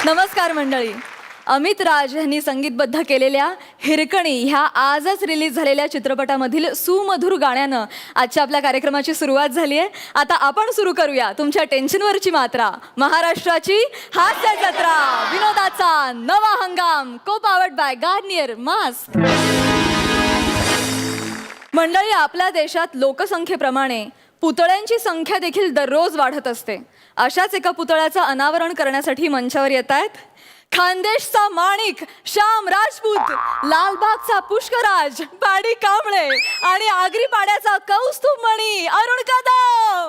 नमस्कार मंडळी. अमित राज यांनी संगीतबद्ध केलेल्या हिरकणी ह्या आजच रिलीज झालेल्या चित्रपटामधील सुमधुर गाण्यानं आजच्या आपल्या कार्यक्रमाची सुरुवात झाली आहे. आता आपण सुरू करूया तुमच्या टेन्शनवरची मात्रा, महाराष्ट्राची हास्य जत्रा, विनोदाचा नवा हंगाम, को पावर्ड बाय गार्नियर मास्क. मंडळी, आपल्या देशात लोकसंख्येप्रमाणे पुतळ्यांची संख्या देखील दररोज वाढत असते. अशाच एका पुतळ्याचं अनावरण करण्यासाठी मंचावर येत आहेत खानदेशचा माणिक श्याम राजपूत, लालबागचा पुष्कराज पाडी कांबळे आणि आगरी पाड्याचा कौस्तुभ मणी अरुण कदम.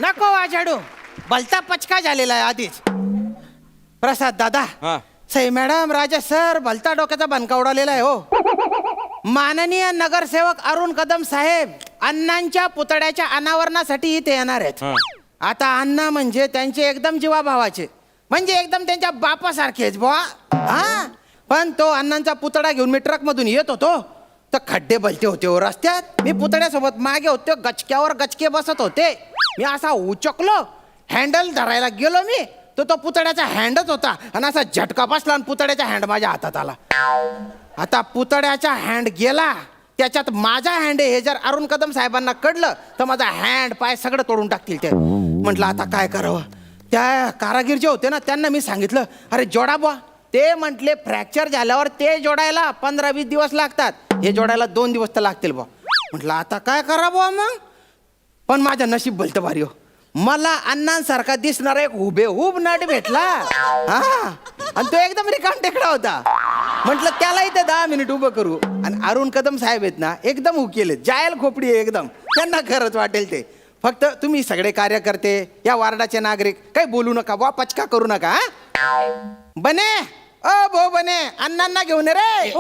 नको वाजाडू, भलता पचका झालेला आहे आधीच. प्रसाद दादा, सई मॅडम, राजा सर, भलता डोक्याचा बनका उडालेला आहे हो. माननीय नगरसेवक अरुण कदम साहेब अण्णांच्या पुतळ्याच्या अनावरणासाठी इथे येणार आहेत. आता अण्णा म्हणजे त्यांचे एकदम जीवाभावाचे, म्हणजे एकदम त्यांच्या बापासारखेच बुवा. हा, पण तो अण्णांचा पुतळा घेऊन मी ट्रक मधून येत होतो तर खड्डे भलते होते हो रस्त्यात. मी पुतळ्यासोबत मागे होते, गचक्यावर गचके बसत होते. मी असा उचकलो, हँडल धरायला गेलो मी, तो पुतळ्याचा हँडच होता आणि असा झटका बसला आणि पुतळ्याचा हँड माझ्या हातात आला. आता पुतळ्याचा हँड गेला, त्याच्यात माझा हँड हे जर अरुण कदम साहेबांना कळलं तर माझा हँड पाय सगळं तोडून टाकतील ते. म्हटलं आता काय करावं. त्या कारागीर जे होते ना त्यांना मी सांगितलं, अरे जोडा बुवा. ते म्हटले फ्रॅक्चर झाल्यावर ते जोडायला 15-20 दिवस लागतात, हे जोडायला 2 दिवस तर लागतील बुवा. म्हटलं आता काय करा बुवा मग. पण माझं नशीब भलतं भारी हो, मला अण्णांसारखा दिसणारा एक हुबेहूब नट भेटला. हा, आणि तो एकदम रिकाम टेकडा होता. म्हटलं त्याला इथे 10 मिनिट उभं करू. आणि अरुण कदम साहेब आहेत ना, एकदम हुकेले, जायल खोपडी आहे एकदम. त्यांना खरंच वाटेल ते. फक्त तुम्ही सगळे कार्यकर्ते, या वार्डाचे नागरिक काही बोलू नका बुवा, पचका करू नका. बने ओ भो बने, अण्णांना घेऊन ये रे.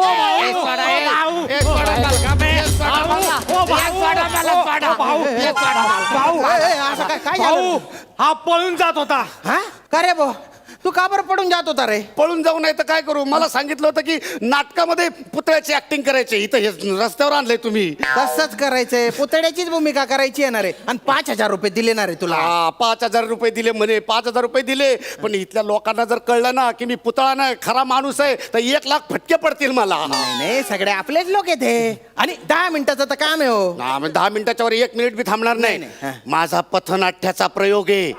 हा पळून जात होता. हा, का रे भो, तू का बरं पडून जात होता रे? पळून जाऊ नाही तर काय करू. मला सांगितलं होतं की नाटकामध्ये पुतळ्याची ऍक्टिंग करायची. इथं हे रस्त्यावर आणलंय तुम्ही. तसंच करायचंय, पुतळ्याचीच भूमिका करायची येणार आहे. आणि 5,000 रुपये दिले ना रे तुला. 5,000 रुपये दिले म्हणे, 5,000 रुपये दिले. पण इथल्या लोकांना जर कळलं ना की मी पुतळा नाही खरा माणूस आहे तर 1 लाख फटके पडतील मला. नाही, सगळे आपलेच लोक आहेत हे. आणि 10 मिनिटाचं तर काम आहे हो. 10 मिनिटाच्या वर 1 मिनिट बी थांबणार नाही. नाही. माझा पथनाट्याचा प्रयोग आहे.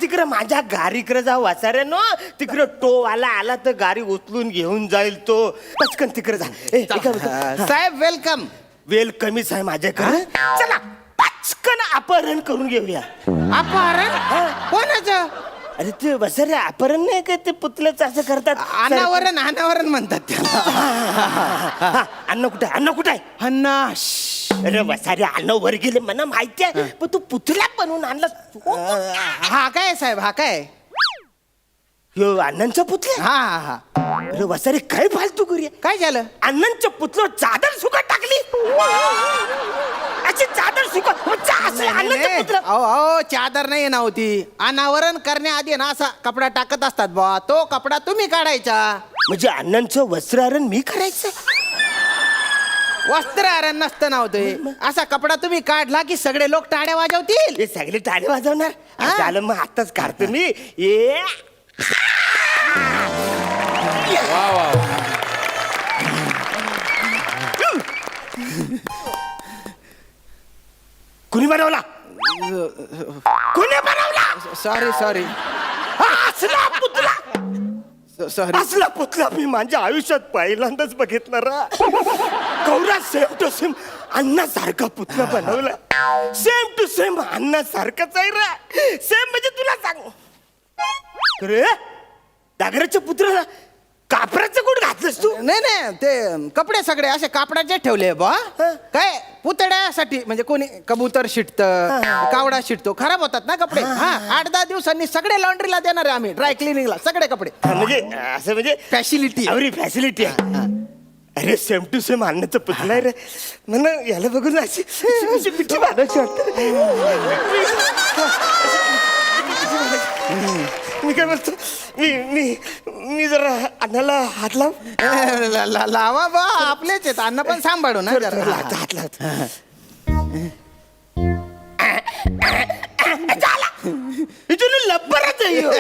तिकडे माझ्या गाडीकडे जा वाचाऱ्यानो. तिकडे टोवाला आला तर गाडी उचलून घेऊन जाईल तो. पचकन तिकडे जा. साहेब वेलकम. वेलकमीच आहे माझ्याकडे. चला पचकन अपहरण करून घेऊया. अपहरण कोणाचं? अरे ते वसारे अपहरण नाही का, ते पुतल्याच असं करतात. अनावरण म्हणतात त्याला. अन्न कुठे, अन्न कुठे? अण्णा. अरे वसारे अन्न वर गेले मला माहिती आहे, पण तू पुतळा बनवून आणला. हा काय साहेब, हा काय? ह्यो अण्णांचा पुतळा. हा हा. अरे वसारे काय फालतू करूया. काय झालं? अण्णांच्या पुतळ्यावर चादर सुकट टाकली. अशी चादर सुकट. अहो चादर नाही नव्हती. अनावरण करण्याआधी ना असा कपडा टाकत असतात बा, तो कपडा तुम्ही काढायचा. म्हणजे अण्णांचं वस्त्रहरण मी करायचं? वस्त्रहरण नसतं नव्हतं. असा कपडा तुम्ही काढला की सगळे लोक टाळ्या वाजवतील. हे सगळे टाळे वाजवणार. झालं मग आताच काढतो मी. ये कुणी बनवला? कुणी बनवला? सॉरी असला पुतळा. सॉरी. असला पुतळा मी माझ्या आयुष्यात पहिल्यांदाच बघितला रा. गौरा सेम टू सेम अण्णासारखा पुतळा बनवला. सेम टू सेम अण्णासारखाच आहे रा. सेम म्हणजे तुला सांग रे, डागराच्या पुत्राला कापरा नाही नाही ते कपडे सगळे असे कापडाचे ठेवले बा काय पुतळ्यासाठी म्हणजे कोणी कबूतर शिटत कावडा शिटतो खराब होतात ना कपडे हा 8-10 दिवसांनी सगळे लॉन्ड्रीला देणार आहे आम्ही ड्राय क्लिनिंगला सगळे कपडे म्हणजे असं म्हणजे फॅसिलिटी एवढी फॅसिलिटी आहे. अरे सेम टू सेम अन्नाचं पुतला आहे रे. मला याला बघून अशी अशी मिठी मारायची वाटते. मी काय बोलतो मी मी मी जरा अन्नाला हात लाव. लावा बा आपलेच आहेत अन्न पण सांभाळू ना जरा. हात लावतो. इथून लब्बरच आहे ह्यो.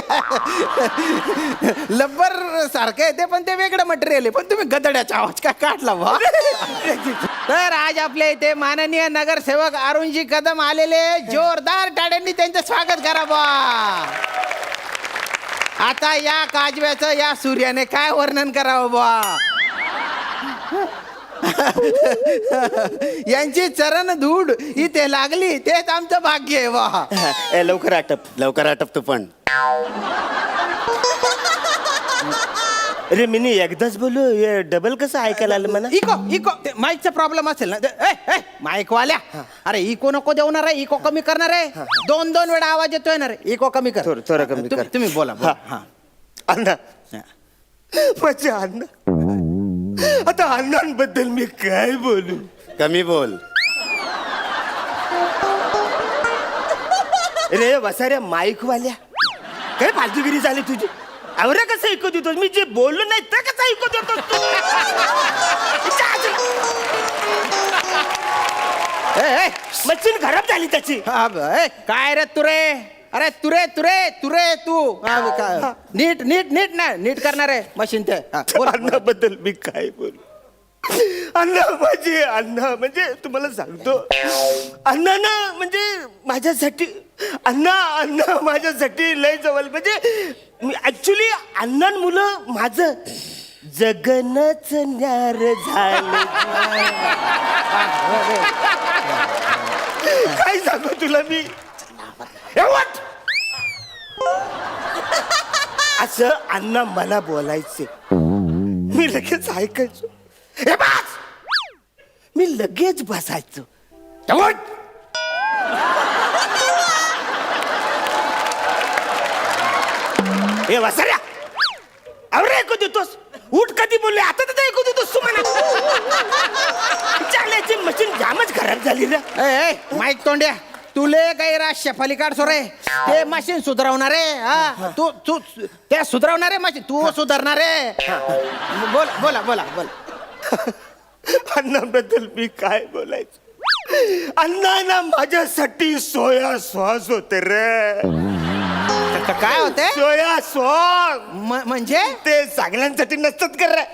लब्बर सारखं आहे ते पण ते वेगळं मटेरियल आहे पण तुम्ही गदड्याचा आवाज काय काढला बा. तर आज आपल्या इथे माननीय नगरसेवक अरुणजी कदम आलेले जोरदार टाळ्यांनी त्यांचं स्वागत करा बा. आता या काजव्याचं या सूर्याने काय वर्णन करावं बा. यांची चरण धूड इथे लागली तेच आमचं भाग्य आहे बा. लवकर आटप तू पण. अरे मी एकदाच बोलू डबल कसं ऐकायला आलं मला. इको माईकचा प्रॉब्लेम असेल ना माईक वाल्या अरे इको नको देणार आहे इको कमी करणार आहे 2 वेळा आवाज येतोय ना रे इको कमी कर थोडं कमी कर. तुम्ही बोला हा. हा अण्णा माझे अण्णा आता अण्णांबद्दल मी काय बोलू. कमी बोल. रे वसाऱ्या माईक वाल्या काय फालतूगिरी झाली तुझी. अवरे कसं ऐकू देतोस मी जे बोललो नाही तर कसं ऐकू देतोस तू. मशीन खराब झाली त्याची. काय रे तुरे अरे तुरे तू नीट नीट नीट ना नीट करणार आहे मशीन ते अण्णाबद्दल मी काय बोलू. अण्णा माझे अण्णा म्हणजे तुम्हाला सांगतो अण्णा ना म्हणजे माझ्यासाठी अण्णा माझ्यासाठी लय जवळ म्हणजे मी ऍक्च्युली अण्णांमुळं माझं जगनच न्यार झालं. काय सांगू तुला मी असं अण्णा मला बोलायचे मी लगेच ऐकायचो. हे बस मी लगेच बसायचो. हे वसाऱ्या अरे ऐकू देतोस उठ कधी बोलले आता तर ऐकू देतोस तू म्हणा. चालण्याची मशीन जामच खराब झाली ना. माईक तोंड्या तुले काही शेफाली काढ सोरे ते मशीन सुधारवणार आहे तू तू ते सुधारवणार आहे मशीन तू सुधारणार आहे. बोला बोला बोला. अण्णाबद्दल मी काय बोलायचं. अण्णा ना माझ्यासाठी सोया सॉस होते रे. काय होते सोया सॉस म्हणजे ते सगळ्यांसाठी नसतात कर रे.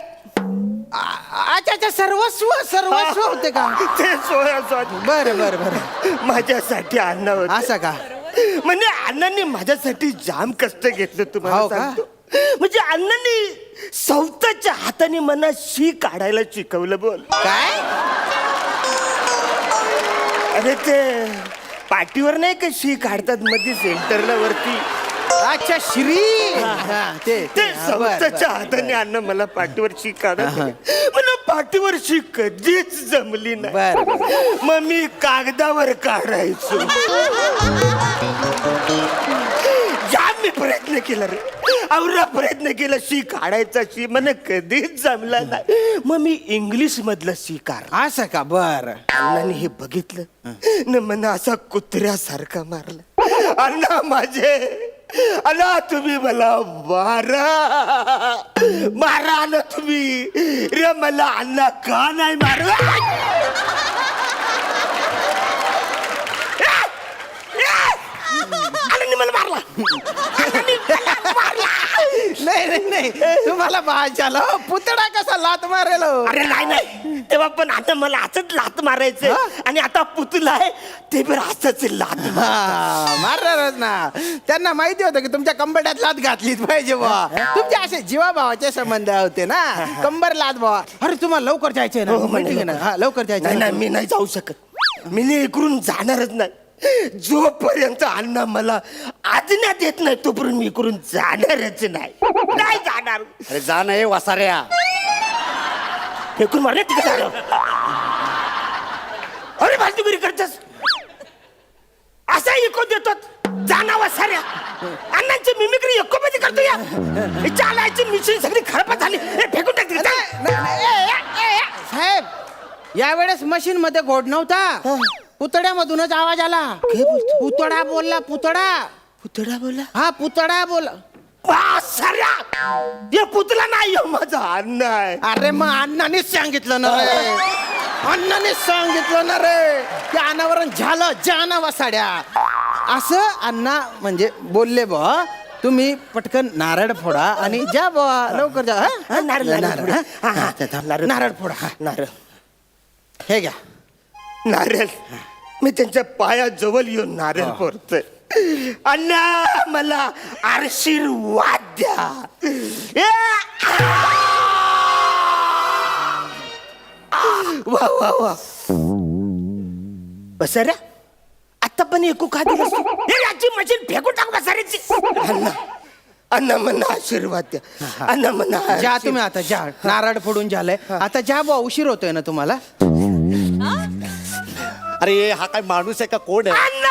अच्छा सर्वस्व होते का ते सोया सॉस बरं माझ्यासाठी अण्णा होते. असं का म्हणजे अण्णांनी माझ्यासाठी जाम कष्ट घेतलं तुम्हाला हो का? सांगतो. म्हणजे अण्णांनी स्वतःच्या हाताने मला शी काढायला शिकवलं बोल. काय अरे ते पाठीवर नाही का शी काढतात मध्ये सेंटरला वरती. अच्छा श्री ते स्वतःच्या हाताने अण्णा मला पाठीवर शी काढत मला पाठीवर शी कधीच जमली नाही. मग मी कागदावर काढायचो. जाम मी प्रयत्न केला रे आवरा प्रयत्न केला शी काढायचा शी मला कधीच जमला नाही. मग मी इंग्लिश मधलं शी काढ. असं का बर अण्णाने हे बघितलं न मला असा कुत्र्यासारखा मारला. अण्णा माझे अण्णा तुम्ही मला मारा ना तुम्ही रे मला अण्णा का नाही मारला. अण्णांनी मला मारला. नाही तुम्हाला भाषाला पुतळा कसा लात मारेल अरे नाही तेव्हा पण आता मला असंच लात मारायचं आणि आता पुतला आहे ते पण असंच लात मारणारच ना. त्यांना माहिती होतं की तुमच्या कंबरड्यात लात घातलीच पाहिजे बा. तुमचे असे जीवाभावाचे संबंध होते ना कंबर लात बा. अरे तुम्हाला लवकर जायचंय ना meeting आहे ना लवकर जायचं. नाही मी नाही जाऊ शकत. मी इकडून जाणारच नाही. जोपर्यंत अण्णा मला आज्ञा देत नाही तोपर्यंत मी इकडून जाणारच नाही जाणार. अरे जा नाही वसाऱ्या फेकून मारले तिकडे झालं. अरे फालतूगिरी करतस असा इको देतो जाणावा साऱ्या अण्णांची मिमिक्री इको मध्ये करतो या चालायची मिशन सगळी खराब झाली हे फेकून टाक तिकडे. साहेब यावेळेस मशीन मध्ये घोड नव्हता, पुतळ्यामधूनच आवाज आला. पुतळा बोलला, पुतळा. पुतळा बोला हा पुतळा बोला. साऱ्या हे पुतळा नाही हो, माझा अण्णा आहे. अरे मग अण्णानेच सांगितलं ना रे, अण्णानेच सांगितलं ना रे की अनावरण झालं जाना साड्या असं अण्णा म्हणजे बोलले बा. तुम्ही पटकन नारळ फोडा आणि जा बा लवकर जा. हा? नारळ, नारळ. हा? हा, हा. नारळ नारळ फोडा. हा. नारळ हे घ्या. नारळ मी त्यांच्या पायाजवळ येऊन नारळ फोडतोय. अण्णा मला आशीर्वाद द्या. ए! वा वा वा बसाऱ्या आता पण एकू का दिलं हे याची मशीन फेकून टाक बसाऱ्याची. अण्णा अण्णा मला आशीर्वाद द्या. अण्णा मला जा तुम्ही आता जा. नारळ फोडून झालंय आता जा बा. उशीर होतोय ना तुम्हाला. अरे हा काय माणूस आहे का कोण आहे? अण्णा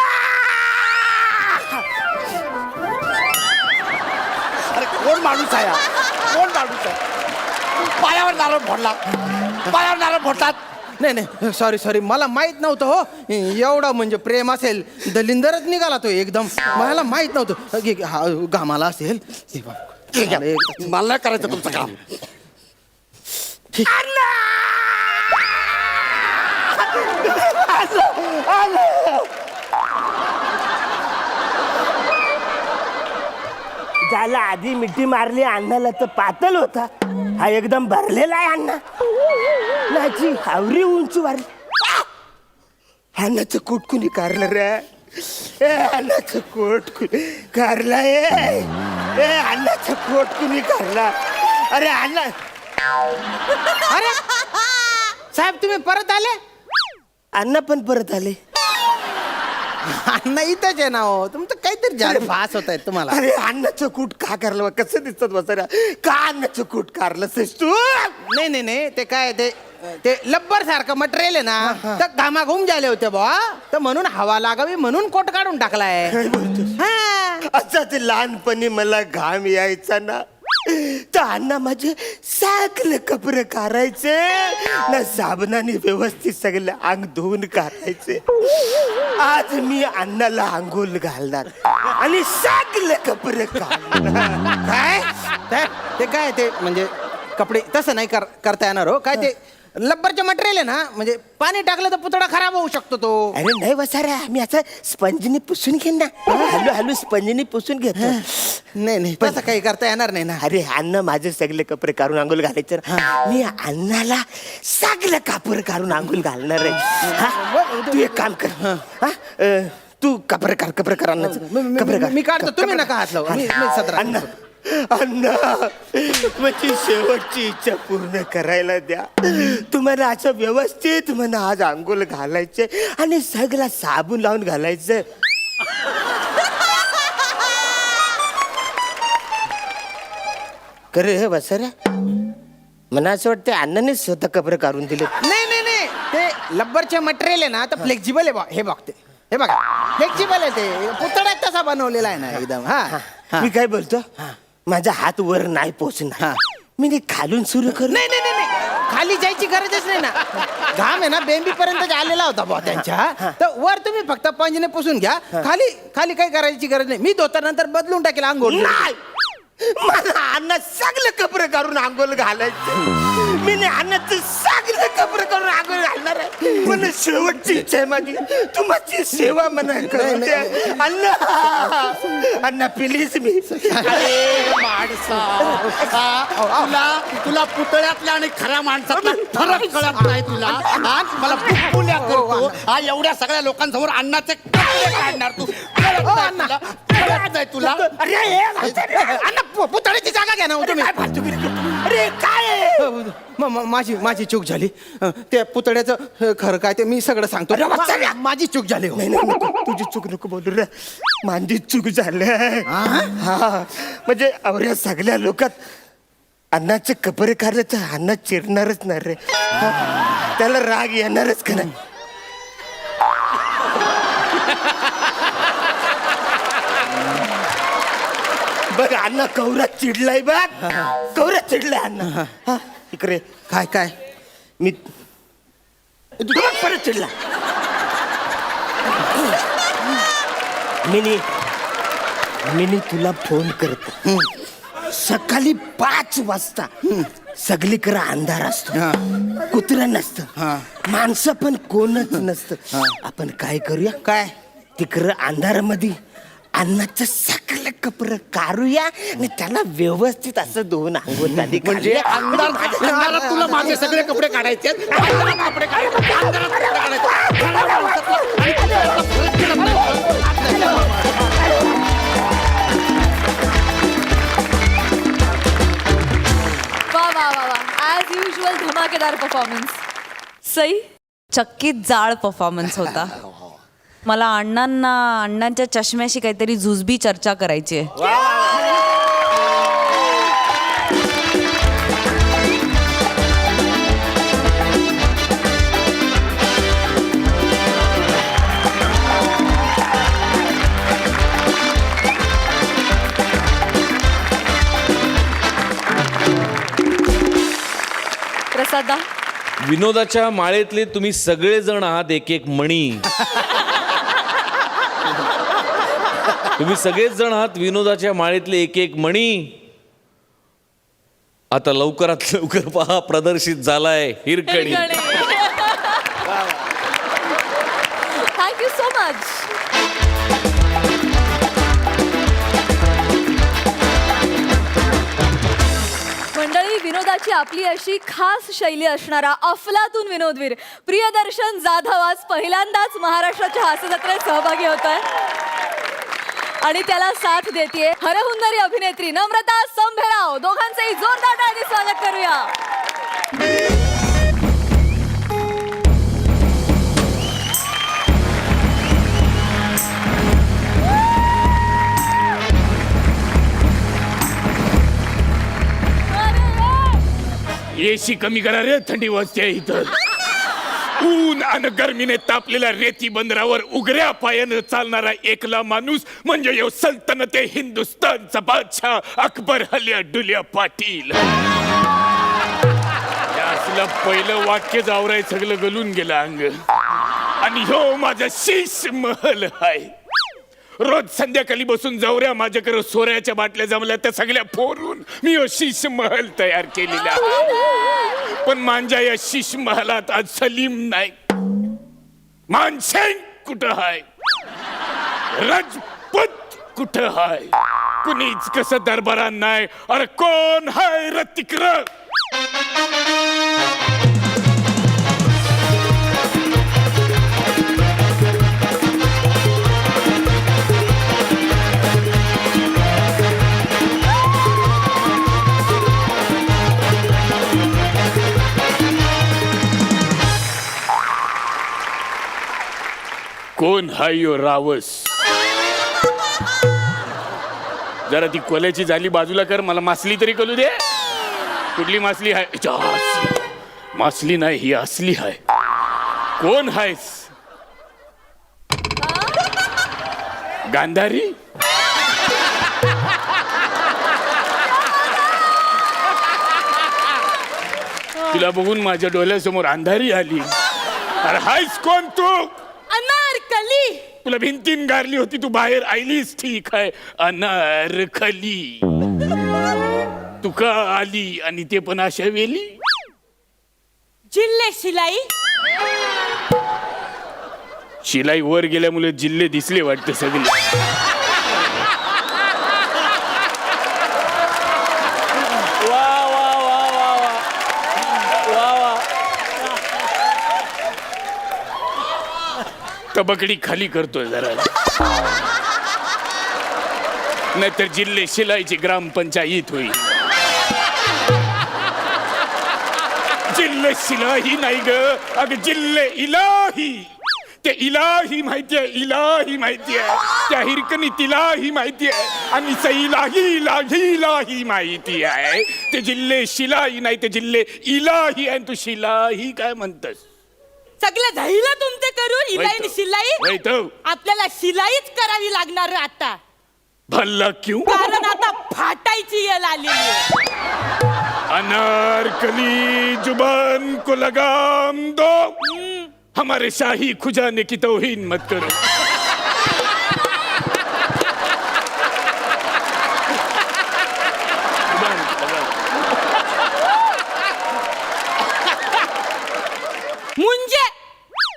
अरे कोण माणूस आहे हा? कोण माणूस आहे? पायावर नारळ फोडला, पायावर नारळ फोडतात. नाही नाही सॉरी सॉरी मला माहित नव्हतं हो. एवढा म्हणजे प्रेम असेल दलिंदरच निघाला तो एकदम. मला माहित नव्हतं. हा गामाला असेल. हे बाप. ठीक आहे. मला नाही करायचं तुमचं काम. ज्याला आधी मिठी मारली अण्णाला तर पातळ होता, हा एकदम भरलेला आहे अण्णा. नाची हावरी उंच वारली. अण्णाचं कोट कुणी कारलं रे? ए अण्णाचं कोट कुणी कारला? ए अण्णाचं कोट कुणी कारला? अरे अण्णा अरे साहेब तुम्ही परत आले? अण्णा पण परत आले. अण्णा इथंच आहे ना हो. तुमचं काहीतरी झालं फास होत आहे तुम्हाला. अरे अण्णाचं कूट का करलं? कसं दिसत बसायला? का अण्णाचं कूट कारलंस तू? नाही नाही नाही ते काय ते लब्बर सारखं मटेरियल आहे ना तर घामाघूम झाले होते बा. तर म्हणून हवा लागावी म्हणून कोट काढून टाकलाय. हा. असं ते लहानपणी मला घाम यायचा ना तर अण्णा माझे सगळे कपडे काढायचे ना साबणाने व्यवस्थित सगळे अंग धुवून काढायचे. आज मी अण्णाला आंघोळ घालणार आणि सगळे कपडे काढणार. काय ते काय ते म्हणजे कपडे तसं नाही करता येणार हो. काय ते लब्बरचे मटेरियल आहे ना म्हणजे पाणी टाकलं तर पुतळा खराब होऊ शकतो तो. अरे नाही बसारा मी असं स्पंजनी पुसून घेईन ना. हॅलो हॅलो स्पंजनी पुसून घेतो. नाही नाही तसं काही करता येणार नाही ना. अरे अण्णा माझे सगळे कपडे काढून आंघोळ घालायचे ना. मी अण्णाला सगळे कापड काढून आंघोळ घालणार आहे. हा? तू एक काम कर. हा? तू कपडे कर अण्णाचं. कपडे काढ. मी काढतो तुम्ही नका हात लावू. मी सतरा अण्णा अण्णा माझी शेवटची इच्छा पूर्ण करायला द्या. तुम्हाला असं व्यवस्थित म्हणा आज आंघोळ घालायचे आणि सगळा साबण लावून घालायचं. करे हे बसऱ्या मला असं वाटतं अण्णाने स्वतः कपडे काढून दिले. नाही नाही नाही ते लब्बरचे मटेरियल आहे ना तर फ्लेक्झिबल आहे बा. हे बघते हे बघा फ्लेक्झिबल आहे ते. पुतळा तसा बनवलेला आहे ना एकदम. हा मी काय बोलतो माझा हात वर नाही पोचणार. मी ते खालून सुरू करू. नाही नाही नाही नाही खाली जायची गरजच नाही ना. घाम आहे ना बेंबी पर्यंत आलेला होता बा त्यांच्या. तर वर तुम्ही फक्त पंजने पुसून घ्या. खाली खाली काही करायची गरज नाही. मी धोतानंतर बदलून टाकेल आंघोळ. नाही मला अण्णा सगळे कपडे काढून आंघोळ घालायचे. मी अण्णाचे सगळे कपडे काढून आंघोळ घालणार आहे. मला शेवटची इच्छा आहे माझी. तू माझी सेवा म्हणा करू दे. अण्णा अण्णा प्लीज मी अरे माणसा तुला पुतळ्यातल्या आणि खऱ्या माणसातला फरक कळत नाही तुला. हा? मला बुलबुल्या करतो. हा एवढ्या सगळ्या लोकांसमोर अण्णाचे कपडे काढणार तू. कळत नाही तुला? कळत नाही तुला? अण्णा पुतळ्याची जागा घ्या ना हो तुम्ही. अरे काय माझी चूक झाली. त्या पुतळ्याचं खरं काय ते मी सगळं सांगतो. माझी चूक झाली हो. नाही नाही नको तुझी चूक नको बोलू रे. माझी चूक झाली. हा म्हणजे अवऱ्या सगळ्या लोकात अण्णाचे कपडे काढले तर अण्णा चिरणारच ना रे. त्याला राग येणारच का नाही. बघ अण्णा कवरा चिडलाय बघ. कवरा चिडलाय अण्णा. हा, इकडे काय काय मी तू बघ परत चिडला. मिनी तुला फोन करतो. सकाळी 5 वाजता सगळीकडे अंधार असतो. कुत्रा नसतं, माणसं पण कोणच नसतं. आपण काय करूया, काय तिकडं अंधारामध्ये अन्नाचं सगळं कपडं काढूया आणि त्याला व्यवस्थित असं धुवून अंघोळ झाली. म्हणजे अंधारात तुला माझे सगळे कपडे काढायचे आहेत. अंधारात कपडे काढायचे, अंधारात कपडे काढायचे. घराला माणसातला आणि तुझ्यातला फरक कळत नाही. वा वा वा वा, ॲज युजल धमाकेदार परफॉर्मन्स. सई, चक्कीत जाळ परफॉर्मन्स होता. मला अण्णांच्या चष्म्याशी काहीतरी जुजबी चर्चा करायची आहे. प्रसादा, विनोदाच्या माळेतले तुम्ही सगळेजण आहात एक एक मणी. तुम्ही सगळेच जण आहात विनोदाच्या माळेतले एक एक मणी. आता लवकरात लवकर पहा, प्रदर्शित झालाय हिरकणी. Thank you so much. मंडळी, विनोदाची आपली अशी खास शैली असणारा अफलातून विनोदवीर प्रियदर्शन जाधव आज पहिल्यांदाच महाराष्ट्राच्या हास्यजत्रेत सहभागी होत आहे आणि त्याला साथ देते हरहुन्नरी अभिनेत्री नम्रता संभेराव. दोघांचेही जोरदार टाळ्यांनी स्वागत करूया. एसी कमी करा रे, थंडी वाजते इथं. ऊन आणि गर्मीने तापलेल्या रेती बंदरावर उघड्या पायानं चालणारा एकला माणूस म्हणजे यो सल्तनते हिंदुस्थानचा बादशाह अकबर हल्या डुल्या पाटील. या असलं पहिलं वाक्य जावराय सगळं गलून गेलं अंग. आणि ह्यो माझा शीश महल आहे. रोज संध्याकाळी बसून जावऱ्या माझ्याकडे सोऱ्याच्या बाटल्या जमल्या त्या सगळ्या फोडून मी ह्यो शीश महल तयार केलेला. पण माझ्या या शीश महलात आज सलीम नाही, मानसिंग कुठं हाय, राजपूत कुठं हाय, कुणीच कसं दरबारात नाही. अरे कोण हाय र तिकडं? कोण हाय यो रावस? जरा ती कोल्याची जाली बाजूला कर, मला मासली तरी कळू दे. कुठली मासली आहे? मासली नाही, ही असली आहे. कोण हायस? गांधारी? तुला बघून माझ्या डोळ्यासमोर अंधारी आली. अरे हायस कोण तू? अनारकली. तुला भिंतीन गारली होती, तू बाहेर आलीस, ठीक आहे. अनारकली तू का आली आणि ते पण अशा वेली? जिल्हे शिलाई. शिलाई वर गेल्यामुळे जिल्हे दिसले वाटते सगळे. वा वा वा वा वा वा. तबकडी खाली करतोय जरा, नाहीतर जिल्हे शिलाईची ग्रामपंचायत होईल. जिल्हे शिलाही नाही ग, अगं जिल्हे इलाही. ते इलाही माहिती आहे, इलाही माहिती आहे. त्या हिरकणी तिलाही माहिती आहे आणि सईलाही इलाही माहिती आहे. ते जिल्हे शिलाई नाही, ते जिल्हे इलाही आहे. तू शिलाही काय म्हणतस? सगळं झालं तुमचं करून इलाई आणि शिलाई. वैतव आपल्याला शिलाईच करावी लागणार आता, भल्ला क्यों? कारण आता फाटायची येळ आलेली आहे. अनारकली जुबान को लगाम दो, हमारे शाही खुजाने की तौहीन मत करो.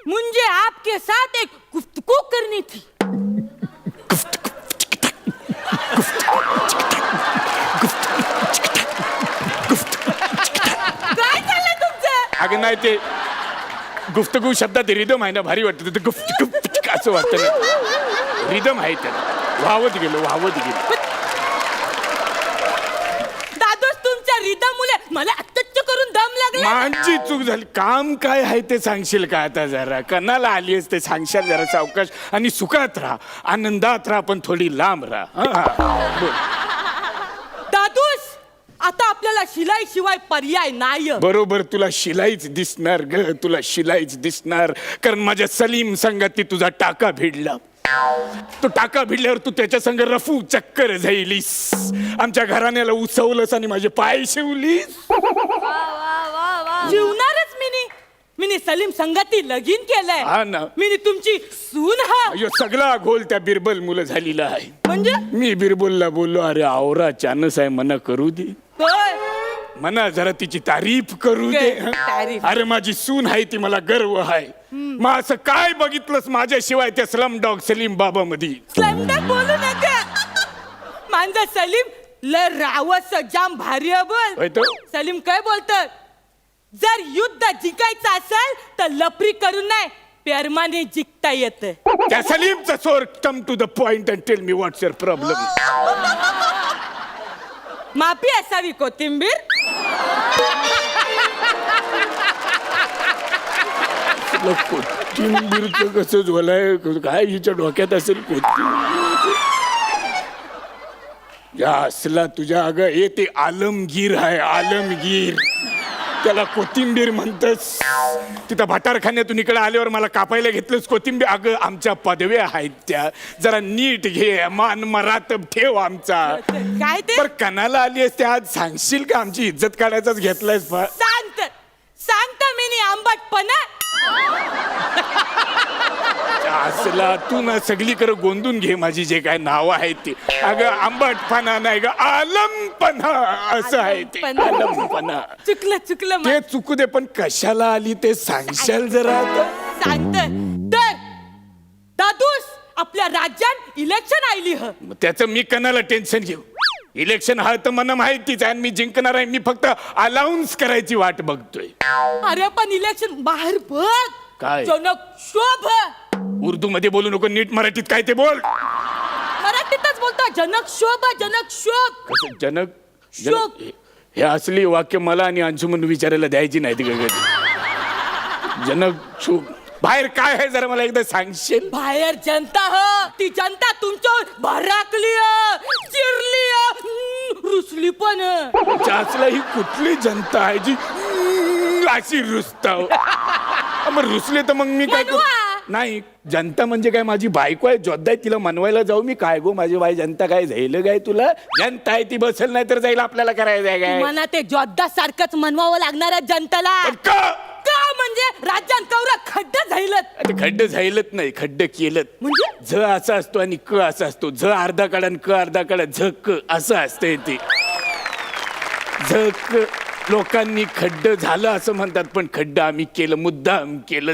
मुझे आपके साथ एक गुफ्तगू करनी थी. काय झालं तुमचं? अगं नाही, ते गुफ्तगू शब्दात रिदम आहे ना, भारी वाटतं. ते गुफ्त असं वाटतं ना, रिदम आहे त्याला. वाहवत गेलो. दादोस तुमच्या रिदम मुले मला अत्यच्छ करून दम लागला. माझी चूक झाली. काम काय आहे ते सांगशील का आता? जरा कणाला आलीस ते सांगशाल जरा सावकाश. आणि सुखात राहा, आनंदात राहा, पण थोडी लांब राहा. बोल. दादोस आता आपल्याला शिलाई शिवाय पर्याय नाही. बरोबर, तुला शिलाईच दिसणार ग, तुला शिलाईच दिसणार. कारण माझ्या सलीम संगाती तुझा टाका भिडला. तो टाका भिडल्यावर तू त्याच्या संग रफू चक्कर जाईलीस. आमच्या घराण्याला उसवलंस आणि माझे पाय शिवलीस. जीवनारच मिनी सलीम संगती लगीन केलंय. हा ना. मिनी तुमची सून हा. अयो, सगळा घोल त्या बिरबल मुलं झालेला आहे. म्हणजे मी बिरबलला बोललो, अरे आवरा चानस आहे, मना करू दे, होय. मना जरा तिची तारीफ करू दे. तारीफ. अरे माझी सून आहे ती, मला गर्व आहे. मग असं काय बघितलंस माझ्याशिवाय त्या स्लम डॉग सलीम बाबा मध्ये? स्लमडॉग बोलू नका. माझा सलीम ल रावस जाम भारी आहे बोल. होय तो? सलीम काय बोलतात, जर युद्ध जिंकायचं असेल तर लपरी करून नाही, प्रेमाने जिंकता येतं. त्या सलीमचा सोर, come to the point and tell me what's your problem. माफी असावी कोथिंबीर. कोथिंबीरचं कसं झोलाय काय हिच्या डोक्यात असेल? कोथिंबीर या असला तुझ्या अगं, हे ते आलमगीर आहे, आलमगीर. त्याला कोथिंबीर म्हणतस. तिथं भटारखान्यातून इकडे आल्यावर मला कापायला घेतलंस कोथिंबीर. अगं आमच्या पदव्या आहेत त्या, जरा नीट घे, मान मरातब ठेव आमचा. काय ते पर कणाला आली असते आज, सांगशील का आमची इज्जत काढायचाच घेतलायस? सांगता मिनी आंबटपणा. असला तू ना सगळीकडे गोंधून घे माझी जे काय नाव आहेत ती. अगं आंबटपणा नाही ग, आलमपणा असं आहे ते. आलमपणा. चुकलं ते चुकू दे, पण कशाला आली ते सांगशाल जरा आता? सांगत. तर दादूस आपल्या राज्यात इलेक्शन आली ह. त्याचं मी कणाला टेन्शन घेऊ? इलेक्शन हा तर मला माहितीच आहे, मी जिंकणार आहे. मी फक्त अलाउन्स करायची वाट बघतोय. अरे पण इलेक्शन बाहेर बघ काय? जनक शोभ. उर्दू मध्ये बोलू नको, नीट मराठीत काय ते बोल. मराठीतच बोलतो. जनक शोभ. कसं जनक? शोभ. हे असली वाक्य मला आणि अंशुमन विचारायला द्यायची नाही ती कधी. जनक शोभ बाहेर काय आहे जरा मला एकदा सांगशील? बाहेर जनता ह. ती जनता तुमच्यावर भराकली चिरली रुसली पण. चाचला ही कुठली जनता आहे जी अशी रुसताव? मग रुसले तर मग मी काय करू? मनवा. नाही, जनता म्हणजे काय माझी बायको आहे? जोद्धा आहे, तिला मनवायला जाऊ मी काय गो? माझी बाई जनता काय झालं काय तुला? जनता आहे ती बसेल, नाही तर जाईल. आपल्याला करायचं आहे काय? मला ते जोद्धा सारखंच मनवावं लागणार आहे जनताला. पण का? का म्हणजे राज्यात कवरा खड्ड झाईलत. ते खड्ड झाईलत नाही, खड्ड केलत. म्हणजे झ असा असतो आणि क असा असतो. झ अर्धा काढा आणि क अर्धा काढा. झ क असं असतंय ते. झ क लोकांनी खड्ड झालं असं म्हणतात, पण खड्ड आम्ही केलं, मुद्दाम केलं.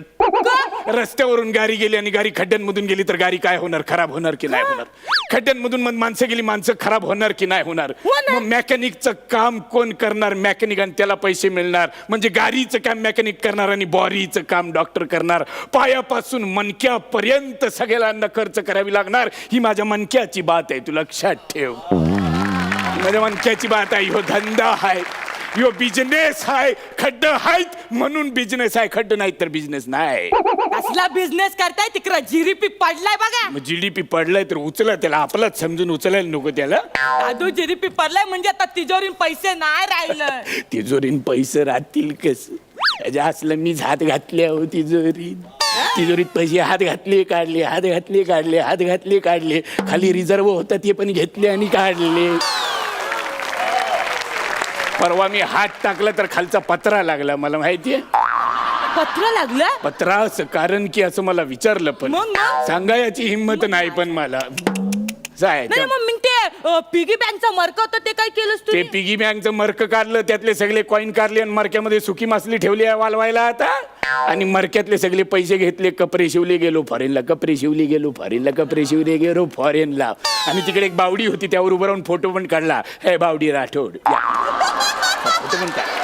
रस्त्यावरून गाडी गेली आणि गाडी खड्ड्यांमधून गेली तर गाडी काय होणार? खराब होणार की नाही होणार? खड्ड्यांमधून मग माणसं गेली, माणसं खराब होणार की नाही होणार? मग मेकॅनिकचं काम कोण करणार? मेकॅनिक, आणि त्याला पैसे मिळणार. म्हणजे गाडीचं काम मेकॅनिक करणार आणि बॉडीचं काम डॉक्टर करणार. पायापासून मणक्यापर्यंत सगळ्यांना खर्च करावी लागणार. ही माझ्या मणक्याची बात आहे, तू लक्षात ठेव. माझ्या मणक्याची बात आहे. हो धंदा आहे. यो बिझनेस आहे, खड्ड आहेत म्हणून बिझनेस आहे, खड्ड नाहीत तर बिझनेस नाही. कसला बिझनेस करताय तिकडं जीडीपी पडलाय बघा. मग GDP पडलाय तर उचला त्याला, आपलाच समजून उचलायला नको त्याला. दादू जीडीपी पडलाय म्हणजे आता तिजोरीन पैसे नाही राहिलं. तिजोरीन पैसे राहतील कस? असलं मीच हात घातले हो तिजोरीत पैसे हात घातले काढले, हात घातले काढले, हात घातले काढले. खाली रिझर्व होता ते पण घेतले आणि काढले. परवा मी हात टाकला तर खालचा पत्रा लागला, मला माहितीये. पत्र लागलं. पत्रा असं कारण की असं मला विचारलं पण मग? सांगायची हिंमत नाही पण मला. नाही मग मी ते पिगी बँकचं मर्क होतं ते काय केलंस तू? ते पिगी बँकचं मर्क काढलं, त्यातले सगळे कॉईन काढले आणि मरक्यामध्ये सुकी मासली ठेवली आहे वालवायला आता. आणि मरक्यातले सगळे पैसे घेतले, कपडे शिवले, गेलो फॉरेनला, कपडे शिवले, गेलो फॉरेनला, कपडे शिवले, गेलो फॉरेनला. आणि तिकडे एक बावडी होती, त्यावर उभं राहून फोटो पण काढला. हे बावडी राठोड फोटो पण काढ.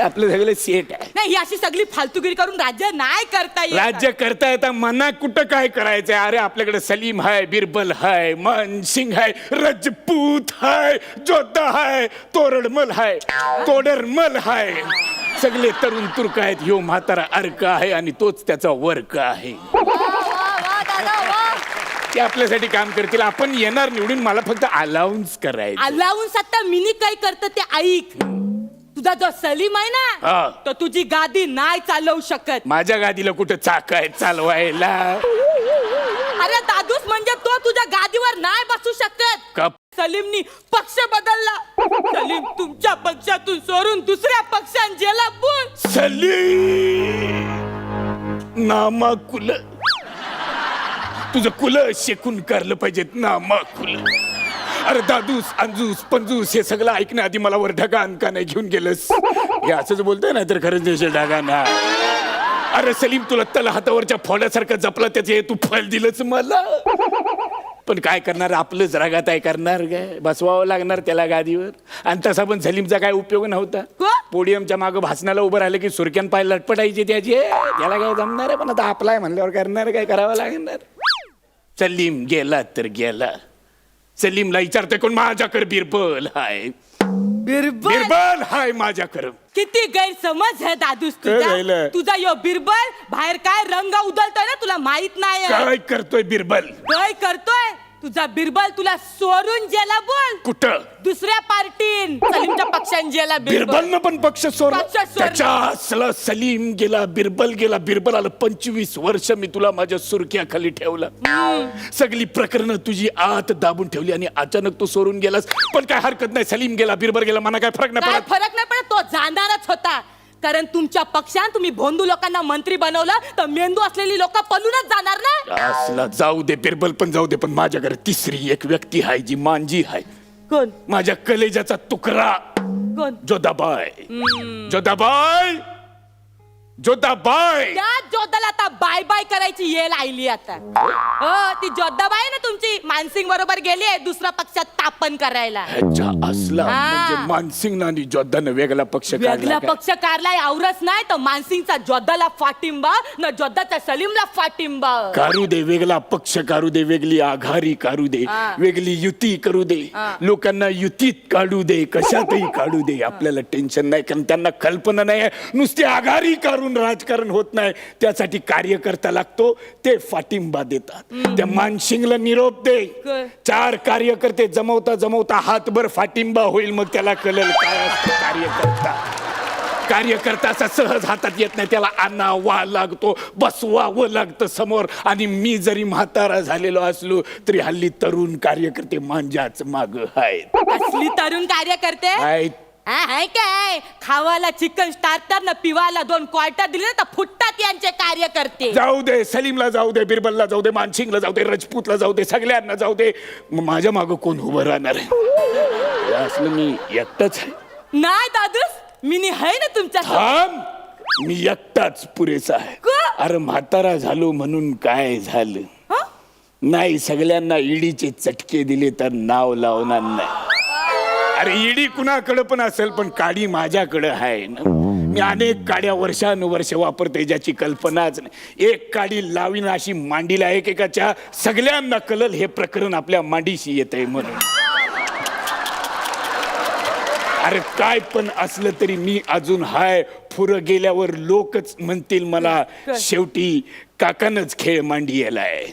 आपलं सगळं सेट आहे. नाही ही अशी सगळी फालतूगिरी करून राज्य नाही करता येत. राज्य करता येता मना कुठं काय करायचंय? अरे आपल्याकडे सलीम हाय, बिरबल हाय, मन सिंग हाय, रजपूत हाय, जोधा हाय, तोरडमल हाय, तोडरमल हाय. सगळे तरुण तुर्क आहेत. ह्यो म्हातारा अर्क आहे आणि तोच त्याचा वर्क आहे. ते आपल्यासाठी काम करतील. आपण येणार निवडून, मला फक्त अलाउन्स करायचं. अलाउन्स आता मिनी काय करतं ते ऐक. तुझा जो सलीम आहे हा. ना तो तुझी गादी नाही चालवू शकत. माझ्या गादीला कुठं चाक आहे चालवायला? अरे दादूस म्हणजे तो तुझ्या गादीवर नाही बसू शकत. का? सलीमनी पक्ष बदलला. सलीम तुमच्या पक्षातून सोडून दुसऱ्या पक्षात गेला. बोल सलीम नामाकुल. तुझं कुल शेकून काढलं पाहिजेत नामाकुल. अरे दादूस, अंजूस, पंजूस हे सगळं ऐकण्याआधी मला वर ढगा का नाही घेऊन गेलंस? हे असंच बोलतोय ना तर खरंच देश ढगा ना. अरे सलीम तुला तल हातावरच्या फोड्यासारखं जपला, त्याचे तू फल दिलंच मला. पण काय करणार, आपलंच रागात आहे, करणार काय? बसवावं लागणार त्याला गादीवर. आणि तसा पण सलीमचा काय उपयोग नव्हता. पोडियमच्या मागं भाषणाला उभं राहिलं की सुरक्यान पाय लटपटायचे त्याचे. त्याला काय जमणार आहे? पण आता आपलाय म्हणल्यावर करणार काय, करावं लागणार. सलीम गेला तर गेला. सलीमला विचारते कोण? माझ्याकडे बिरबल हाय. बिरबल हाय माझ्याकडे. किती गैरसमज आहे दादूस काय तुझा. झालं? तुझा यो बिरबल बाहेर काय रंग उधळतोय ना तुला माहित नाही. काय करतोय बिरबल? काय करतोय तुझा बिरबल? तुला सोडून गेला. बोल कुठं? दुसऱ्या पार्टीन सलीमच्या पक्षान गेला बिरबलनं पण पक्ष सोडला. पक्ष सोडला. त्याच्या असला सलीम गेला, बिरबल गेला. बिरबल आलं 25 वर्ष मी तुला माझ्या सुरक्याखाली ठेवला. सगळी प्रकरणं तुझी आत दाबून ठेवली आणि अचानक तू सोडून गेलास. पण काय हरकत नाही, सलीम गेला, बिरबल गेला, मला काय फरक नाही काय पडत. फरक नाही पडत. तो जाणारच होता. कारण तुमच्या पक्षात तुम्ही भोंदू लोकांना मंत्री बनवलं तर मेंदू असलेली लोक पळूनच जाणार ना. असला जाऊ दे, बिरबल पण जाऊ दे, पण माझ्याकडे तिसरी एक व्यक्ती आहे जी मांजी आहे. कोण? माझ्या कलेजाचा तुकडा. कोण? जोधाबाई. जोधाबाई, जोधाबाई. त्या जोधाला आता बाय बाय करायची येल आली आता. हो ती जोधाबाई आहे ना तुमची, मानसिंग बरोबर गेली आहे दुसऱ्या पक्षात स्थापन करायला. ह्याच्या असला हा. म्हणजे मानसिंग आणि जोधानं वेगळा पक्ष वेगळा काढला काय? पक्ष काढलाय. आवरच नाही तर मानसिंगचा जोधाला फाटिंबा न जोधाचा सलीमला फाटिंबा. कारू दे, वेगळा पक्ष काढू दे, वेगळी आघाडी काढू दे, वेगळी युती करू दे, लोकांना युतीत काढू दे, कशातही काढू दे, आपल्याला टेन्शन नाही. कारण त्यांना कल्पना नाही, नुसती आघाडी काढून राजकारण होत नाही. त्यासाठी कार्यकर्ता लागतो, ते फाटिंबा देतात. त्या मानसिंगला निरोप दे. 4 कार्यकर्ते जमवता जमवता हातभर फाटिंबा होईल, मग त्याला कळेल काय असतं कार्यकर्ता. कार्यकर्ता असा सहज हातात येत नाही, त्याला आणावा लागतो, बसवावं लागतं समोर. आणि मी जरी म्हातारा झालेलो असलो तरी हल्ली तरुण कार्यकर्ते मांजाच माग आहेत. असली तरुण कार्यकर्ते आहेत. हाय काय खावाला चिकन स्टार्टर न पिवाला 2 क्वार्टर दिले तर फुटतात यांचे कार्यकर्ते. जाऊ दे, सलीमला जाऊ दे, बिरबलला जाऊ दे, मानसिंगला जाऊ दे, रजपूतला जाऊ दे, सगळ्यांना जाऊ दे. माझ्या मागं कोण उभं राहणार आहे? असलं मी एकटाच आहे. नाही दादूस, मी आहे ना तुमच्या थांब, मी एकटाच पुरेसा आहे. का? अरे म्हातारा झालो म्हणून काय झालं? नाही, सगळ्यांना ईडीचे चटके दिले तर नाव लावणार नाही. अरे ईडी कुणाकडे पण असेल, पण काडी माझ्याकडे आहे ना. मी अनेक काड्या वर्षानुवर्ष वापरते, ज्याची कल्पनाच नाही. एक काडी लावीन अशी मांडीला एकेकाच्या सगळ्यांना कळल हे प्रकरण आपल्या मांडीशी येत आहे म्हणून. अरे काय पण असलं तरी मी अजून हाय. पुरं गेल्यावर लोकच म्हणतील मला शेवटी काकानच खेळ मांडी यालाय.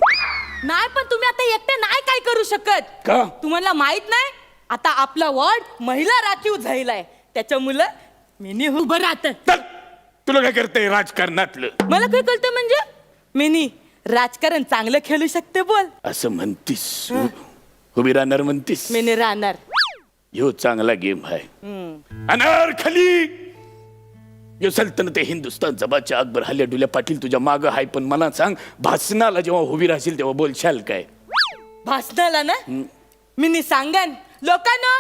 नाही पण तुम्ही आता एकटे नाही काय करू शकत. का? तुम्हाला माहित नाही आता आपला वॉर्ड महिला राखीव झालाय. त्याच्यामुळं मिनी उभं राहत. चल, तुला काय करतंय राजकारणातलं? मला काय कळतं म्हणजे मिनी राजकारण चांगलं खेळू शकते बोल. असं म्हणतीस? उभी राहणार म्हणतीस? मिनी राहणार. ह्यो चांगला गेम आहे. अनारखली यो सल्तनत हिंदुस्तान जबाच्या अकबर हल्ल्या डुल्या पाटील तुझ्या माग हाय. पण मला सांग, भाषणाला जेव्हा उभी राहशील तेव्हा बोलशाल काय? भाषणाला ना मिनी सांगन लोकांनो,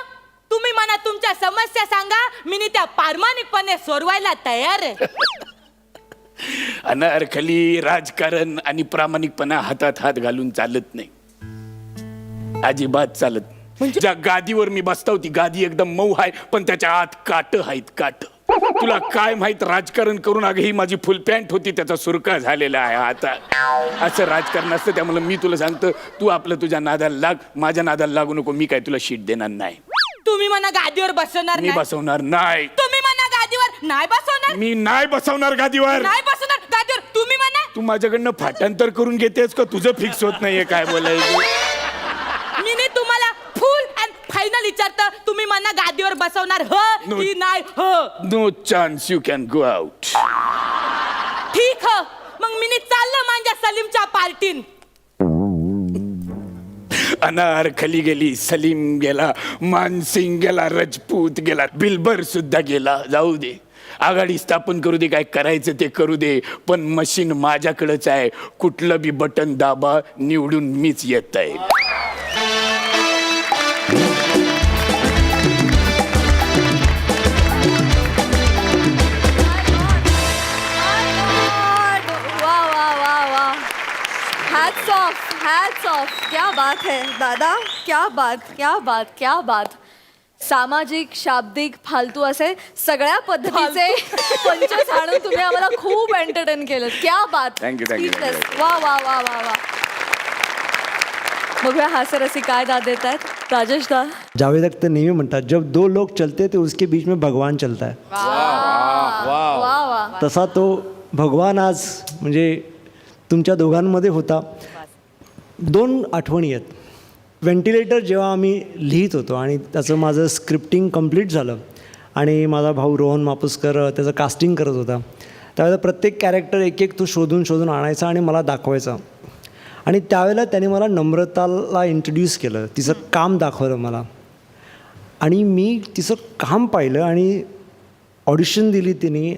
तुम्ही मला तुमच्या समस्या सांगा, मिनी त्या प्रामाणिकपणे सोडवायला तयार आहे. अनारखली राजकारण आणि प्रामाणिकपणा हातात हात घालून चालत नाही, अजिबात चालत. ज्या गादीवर मी बसतो ती गादी एकदम मऊ आहे, पण त्याच्या आत काट आहेत, काट. तुला काय माहित, राजकारण करून अगं ही माझी फुल पॅन्ट होती, त्याचा सुरका झालेला आहे आता. असं राजकारण असतं. त्यामुळे मी तुला सांगतो, तू आपलं तुझ्या नादाला लाग, माझ्या नादाला लागू नको. मी काय तुला शीट देणार नाही. तुम्ही मला गादीवर बसवणार मी नाही. बसवणार नाही. तुम्ही मला गादीवर नाही बसवणार. मी नाही बसवणार गादीवर. नाही बसवणार गादीवर. तुम्ही म्हणा. तू माझ्याकडनं फाटांतर करून घेतेस का? तुझं फिक्स होत नाहीये काय बोलायचं. मी नाही तुम्हाला फुल अँड फायनल विचारतं, तुम्ही मला गादीवर बसवणार हो No. की नाही हो? No chance, you can go out. ठीक हो, मग मी चाललं माझ्या सलीमच्या पार्टीन. अनारखली गेली, सलीम गेला, मानसिंग गेला, रजपूत गेला, बिलबर सुद्धा गेला. जाऊ दे, आघाडी स्थापन करू दे, काय करायचं ते करू दे, पण मशीन माझ्याकडेच आहे. कुठलं बी बटन दाबा, निवडून मीच येत आहे. वा वा वा वा, हॅट्स ऑफ, हॅट्स ऑफ. क्या बात है दादा, क्या बात, क्या बात, क्या बात. सामाजिक, शाब्दिक, फालतू असे सगळ्या पद्धतीचे पंच झाडून तुम्ही आम्हाला खूप एंटरटेन केलं. क्या बात. Thank you, thank you, thank you. Speechless. वा वा वा वा वा. बघूया हास्यरसी काय दाद देत आहेत. राजेश दा. जावेद अख्तर नेहमी म्हणतात, जब दो लोग चलते तो उसके बीच में भगवान चलता है. वा वा. तसा तो भगवान आज म्हणजे तुमच्या दोघांमध्ये होता. 2 आठवणी आहेत. व्हेंटिलेटर जेव्हा आम्ही लिहित होतो आणि त्याचं माझं स्क्रिप्टिंग कंप्लीट झालं आणि माझा भाऊ रोहन मापुसकर त्याचं कास्टिंग करत होता, त्यावेळेला प्रत्येक कॅरेक्टर एक एक तो शोधून शोधून आणायचा आणि मला दाखवायचा. आणि त्यावेळेला त्याने मला नम्रताला इंट्रोड्यूस केलं, तिचं काम दाखवलं मला आणि मी तिचं काम पाहिलं आणि ऑडिशन दिली तिने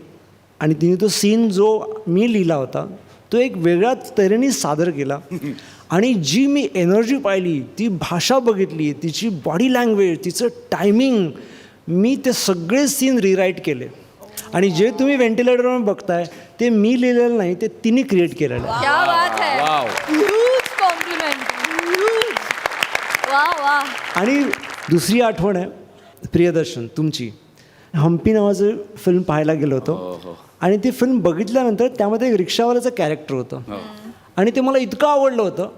आणि तिने तो सीन जो मी लिहिला होता तो एक वेगळ्याच तऱ्हेने सादर केला. आणि जी मी एनर्जी पाहिली, ती भाषा बघितली, तिची बॉडी लँग्वेज, तिचं टायमिंग, मी ते सगळे सीन रिराईट केले. आणि जे तुम्ही व्हेंटिलेटरवर बघताय ते मी लिहिलेलं नाही, ते तिने क्रिएट केलेलं आहे. क्या बात है. Huge compliment. ह्यूज. वा वा. आणि दुसरी आठवण आहे प्रियदर्शन तुमची. हम्पी नावाचं फिल्म पाहायला गेलो होतो आणि ती फिल्म बघितल्यानंतर त्यामध्ये एक रिक्षावाल्याचं कॅरेक्टर होतं आणि ते मला इतकं आवडलं होतं.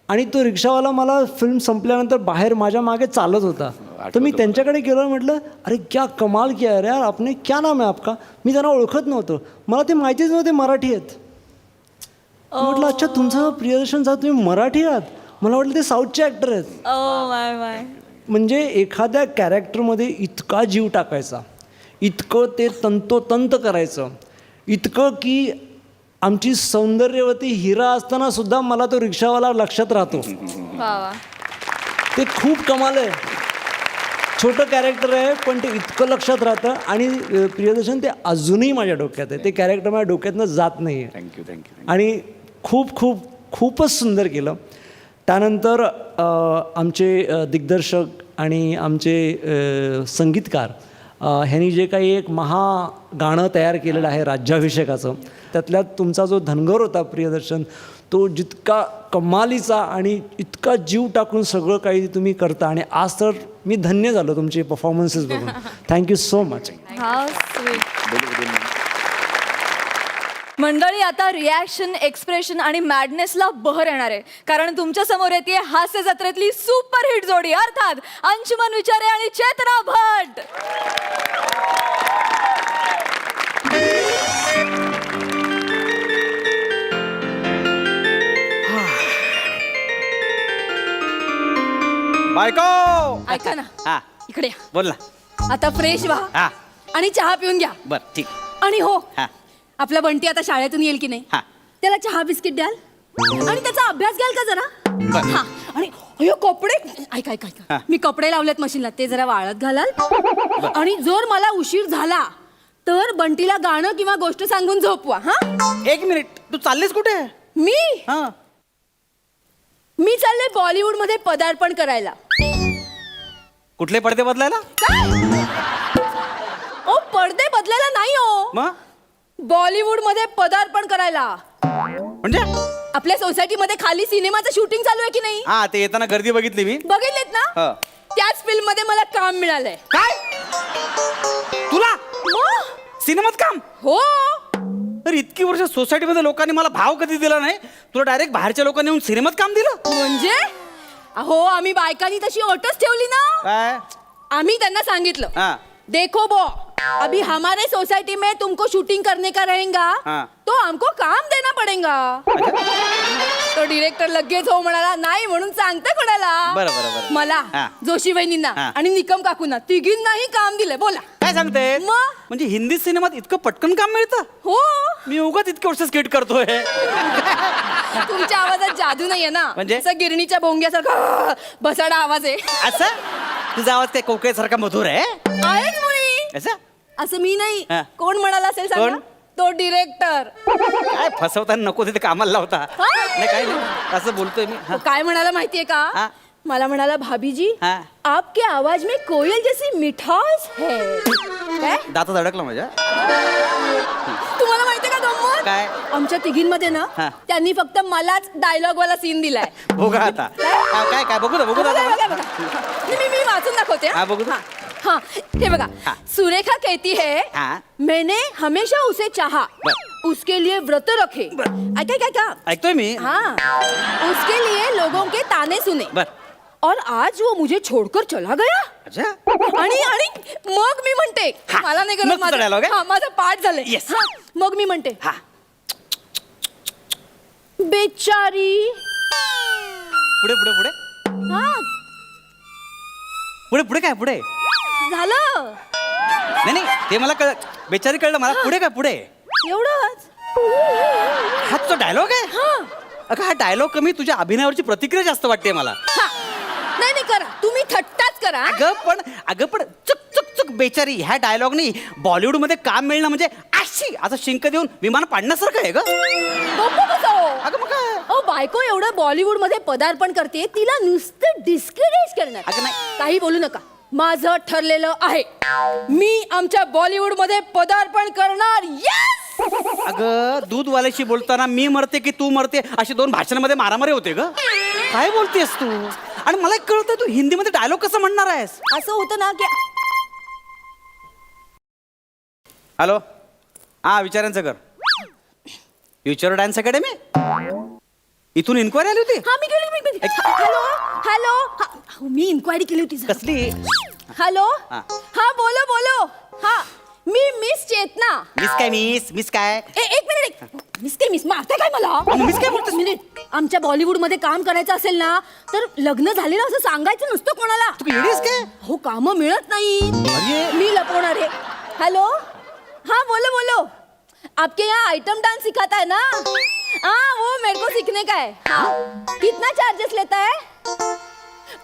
आणि तो रिक्षावाला मला फिल्म संपल्यानंतर बाहेर माझ्या मागे चालत होता. तर मी त्यांच्याकडे गेलो आणि म्हटलं, अरे क्या कमाल किया है यार आपने, क्या नाम आहे आपका. मी त्यांना ओळखत नव्हतं, मला ते माहितीच नव्हते मराठी आहेत. म्हटलं अच्छा तुमचं प्रियदर्शन साहेब तुम्ही मराठी आहात. मला वाटलं ते साऊथचे ॲक्टर आहेत. ओ माय माय. म्हणजे एखाद्या कॅरेक्टरमध्ये इतका जीव टाकायचा, इतकं ते तंतोतंत करायचं, इतकं की आमची सौंदर्यवती हिरा असताना सुद्धा मला तो रिक्षावाला लक्षात राहतो. वा वा. ते खूप कमाल आहे. छोटं कॅरेक्टर आहे पण ते इतकं लक्षात राहतं. आणि प्रियदर्शन ते अजूनही माझ्या डोक्यात आहे. ते कॅरेक्टर माझ्या डोक्यातनं जात नाही आहे. Thank you thank you. आणि खूपच सुंदर केलं. त्यानंतर आमचे दिग्दर्शक आणि आमचे संगीतकार ह्यांनी जे काही एक गाणं तयार केलेलं आहे राज्याभिषेकाचं, त्यातल्यात तुमचा जो धनगर होता प्रियदर्शन, तो जितका कमालीचा आणि इतका जीव टाकून सगळं काही तुम्ही करता. आणि आज तर मी धन्य झालो तुमचे परफॉर्मन्सेस बघून. Thank you so much. How sweet. मंडळी, आता रिॲक्शन, एक्सप्रेशन आणि मॅडनेसला बहर येणार आहे, कारण तुमच्या समोर येते हास्य जत्रेतली सुपरहिट जोडी, अर्थात अंशुमन विचारे आणि चेतना भट. बायको ऐका ना, हा इकडे या. बोल ना. आता फ्रेश व्हा हा आणि चहा पिऊन घ्या. बर ठीक. आणि हो, हा आपला बंटी आता शाळेतून येईल की नाही, हा. त्याला चहा बिस्किट द्याल आणि त्याचा अभ्यास घ्याल का जरा. बर. हा, आणि अयो कपडे, ऐका ऐका हा. ऐका, मी कपडे लावलेत मशीनला, ते जरा वाळत घालाल. आणि जर मला उशीर झाला तर बंटीला गाणं किंवा गोष्ट सांगून झोपवा. हा, एक मिनिट, तू चाललीस कुठे? मी हा मी चालले बॉलिवूड मध्ये पदार्पण करायला. कुठले पडदे बदलायला? काय? ओ, पडदे बदलायला नाही हो, मग बॉलिवूड मध्ये पदार्पण करायला. म्हणजे आपल्या सोसायटी मध्ये खाली सिनेमाचं शूटिंग चालू आहे की नाही, हा ते येताना गर्दी बघितली मी. बघितलेत ना. हा. त्याच फिल्म मध्ये मला काम मिळालंय. काय तुला मग? सिनेमात काम? हो, अरे इतकी वर्ष सोसायटीमध्ये लोकांनी मला भाव कधी दिला नाही, तुला डायरेक्ट बाहेरच्या लोकांनी येऊन सिनेमात काम दिलं? म्हणजे अहो, आम्ही बायकांनी तशी अटच ठेवली ना. काय? आम्ही त्यांना सांगितलं, हा. देखो बो, अभी हमारे सोसाइटी में तुमको शूटिंग करने का रहेगा, हाँ. तो हमको काम देना पड़ेगा. तो डिरेक्टर लगेच हो म्हणाला. नाही म्हणून सांगते कोणाला? बरं, बरं, बरं. मला, हा. जोशी वहिनींना हा. आणि निकम काकूंना, तिघींनाही काम दिलंय. बोला. काय सांगते? मग? म्हणजे हिंदी सिनेमात इतकं पटकन काम मिळतं? हो, मी उगाच इतके वर्ष स्किट करतोय. तुमच्या आवाजात जादू नाहीये ना, म्हणजे? असं गिरणीच्या भोंग्यासारखा बसाडा आवाज आहे. असं तुझा आवाज काय कोकिळेसारखा मधुर आहे? आहेच मुली. असं असं मी नाही. हा. कोण म्हणाला असेल सांगा? कोण? तो डिरेक्टर. काय फसवताना नको तिथे कामाला लावता. हा? नाही काय नाही, असं बोलतोय मी. हा. तो काय म्हणाला माहितीये का? हा. मला म्हणाला, भाभीजी हा. आपके आवाज में कोयल जैसी मिठास है. काय? दातात अडकला माझ्या. तुम्हाला माहितीये का गंमत? काय? आमच्या तिघींमध्ये ना, हा. त्यांनी फक्त मलाच डायलॉग वाला सीन दिलाय. बघा आता. काय काय बघू दे, बघू दे. बघा, बघा, बघा. मी वाचून दाखवते. हा, बघू दे. हाँ, हे बघा. हाँ. सुरेखा कहती है, हाँ. मैंने हमेशा उसे चाहा, उसके लिए व्रत रखे. ऐका काय का? ऐकतोय मी. हाँ, उसके लिए लोगों के ताने सुने. बर. और आज वो मुझे छोड़कर चला गया. अच्छा. आणि आणि मग मी म्हणते, हा. मला नाही मग तुझा dialogue आहे? माझा पाठ झालंय. Yes. हा, मग मी म्हणते, हा. बेचारी. पुढे पुढे पुढे हा, पुढे पुढे काय पुढे? झालं नाही नाही, ते मला कळ, बेचारी कळलं मला. पुढे काय पुढे? एवढंच. हा तुझा डायलॉग आहे? हा. अगं हा डायलॉग कमी, तुझ्या अभिनयावरची प्रतिक्रिया जास्त वाटते मला. हा. नाही नाही, करा तुम्ही, थट्टाच करा. अगं पण चुक चुक चुक बेचारी ह्या डायलॉग नाही बॉलिवूड मध्ये काम मिळणं म्हणजे अशी आता शिंक देऊन विमान पाडण्यासारखं आहे ग. डोकं कसं हो? अगं मग काय? अहो, बायको एवढं बॉलिवूड मध्ये पदार्पण करते, तिला नुसतं डिस्करेज करणार. अगं नाही. काही बोलू नका. माझं ठरलेलं आहे, मी आमच्या बॉलिवूड मध्ये पदार्पण करणार. येस. अगं दूधवाल्याशी बोलताना मी मरते की तू मरते अशी दोन भाषणांमध्ये मारामारी होते ग. काय बोलतेस तू? आणि मला एक कळतं, तू हिंदीमध्ये डायलॉग कसं म्हणणार आहेस? असं होतं ना की हॅलो, हा विचारांचं कर. फ्युचर डान्स अकॅडमी, इथून इन्क्वायरी आली होती. हा, मी गेली. Hello hello. हा, मी इन्क्वायरी केली होती जरा. कसली? हॅलो. हा. हा, बोलो बोलो. हा, मी मिस चेतना. मिस काय? एक मिनिट. मिस मारते काय मला? मिस काय बोलतेस? मिनिट. आमच्या बॉलिवूड मध्ये काम करायचं असेल ना, तर लग्न झालेलं असं सांगायचं नसतं कोणाला. तू येडीस काय? हो, काम मिळत नाही. अरे. मी लपवणार आहे. हेलो. हाँ, बोलो बोलो. आपके यहाँ आइटम डांस सिखाता है ना? हाँ, वो मेरे को सीखने का है. हाँ. कितना चार्जेस लेता है?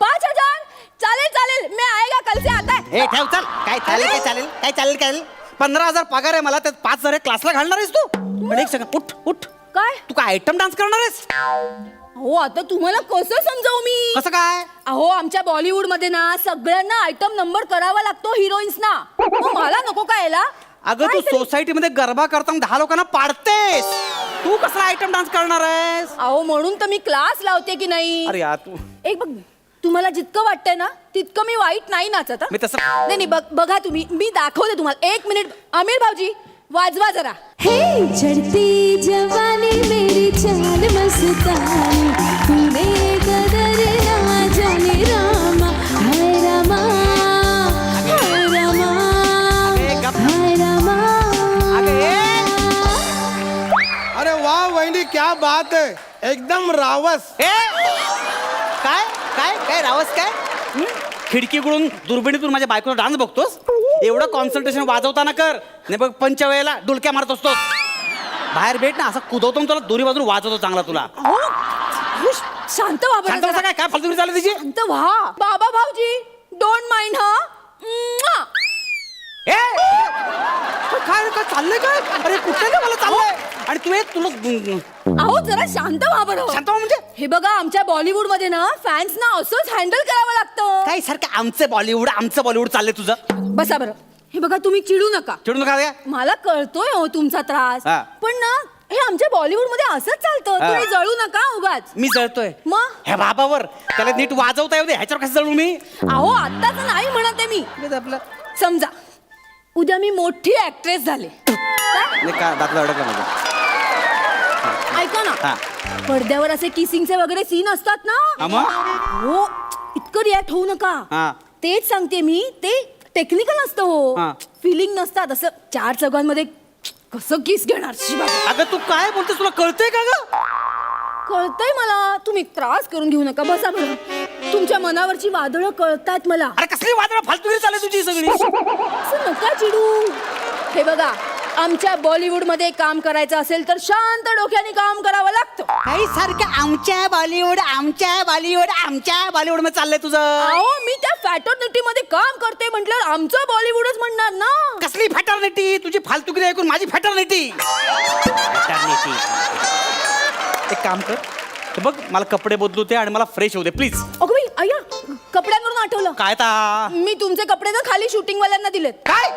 5,000. चालेल, मैं आएगा, कल से आता है. हे ठेव, चल. काय चालेल 15,000 पगार आहे मला, त्यात 5,000 क्लासला घालणार आहेस तू? पण एक सेकंड, उठ. काय? तू काय आयटम डान्स करणार आहेस? हो, आता तुम्हाला कसं समजावू मी? कसं काय? अहो, आमच्या बॉलिवूड मध्ये ना सगळ्यांना आयटम नंबर करावा लागतो हिरोईन्सना. मला नको काय याला? अगं तू सोसायटीमध्ये गरबा करताना 10 लोकांना पाडतेस, तू कसा आयटम डान्स करणार आहेस? अहो, म्हणून तर मी क्लास लावते की नाही. अरे यार तू. एक बघ, तुम्हाला जितकं वाटतंय ना तितकं मी वाईट नाही नाचत. मी तसं नाही बघा तुम्ही, मी दाखवते तुम्हाला. 1 मिनिट. आमिर भाऊजी, वाजवा जरा. हे चढ़ती जवानी मेरी चाल मस्तानी तूने कदर ना जाने रामा हाय रामा हाय रामा हाय रामा. अरे वाह वहिनी क्या बात है एकदम रावस. काय काय काय रावस काय खिडकीकडून दुर्बिणीतून माझ्या बायकोला डान्स बघतोस. एवढं कॉन्सन्ट्रेशन वाजवताना कर नाही बघ पंचवेळेला डुलक्या मारत असतो. बाहेर भेट ना असं कुदवतो आणि तुला दोन्ही बाजून वाजवतो चांगला तुला. शांत व्हा बरं शांत बसा जरा. काय काय फालतू चालू तिची. शांत व्हा. बाबा भाऊजी डोंट माइंड हा. म्वा. ए काय काय चाललंय काय अरे कुठे मला चाललंय आणि तू एक तुला अहो जरा शांत व्हा बरं. शांत व्हा म्हणजे हे बघा आमच्या बॉलिवूड मध्ये ना फॅन्स ना असंच हँडल करावं लागतं. काय सारखं आमचं बॉलिवूड चाललंय तुझं. बसा बरं. हे बघा तुम्ही चिडू नका. चिडू नका काय मला कळतोय हो तुमचा त्रास हा. पण ना हे आमच्या बॉलिवूड मध्ये असंच चालतं. हा. तुम्ही जळू नका उगाच. मी जळतोय मग? ह्या बाबावर त्याला नीट वाजवता येऊ दे ह्याच्यावर कसं जळू मी. अहो आत्ताच नाही म्हणत आहे मी. आपलं समजा उद्या मी मोठी ऍक्ट्रेस झाले काय? का दाखला अडकला माझा. ऐका ना हा. पडद्यावर असे किसिंगचे वगैरे सीन असतात ना. हा मग? हो इतकं रिॲक्ट होऊ नका. हा. तेच सांगते मी ते टेक्निकल असतं हा. हो. फिलिंग नसतात असं चार चौघांमध्ये कसं किस घेणार शिवा. अगं तू काय बोलतेस तुला कळतंय का ग. कळतंय मला. तुम्ही त्रास करून घेऊ नका. बसा बरं. तुमच्या मनावरची वादळं कळतायत मला. अरे कसली वादळ फालतू चालली तुझी सगळी. असं नका चिडू. हे बघा आमच्या बॉलिवूड मध्ये काम करायचं असेल तर शांत डोक्याने काम करावं लागतं. काही सारखं आमच्या बॉलिवूड मध्ये चाललंय तुझं. अहो मी त्या फॅटर्निटी मध्ये काम करते म्हटलं आमचं बॉलिवूडच म्हणणार ना. कसली फॅटर्निटी तुझी फालतुगिरी ऐकून माझी फॅटर्निटी. एक काम कर हे बघ मला कपडे बदलू दे आणि मला फ्रेश होऊ दे प्लीज. अगं बाई अय्या कपड्यांवरून आठवलं. काय ता मी तुमचे कपडे ना खाली शूटिंग वाल्यांना दिलेत. काय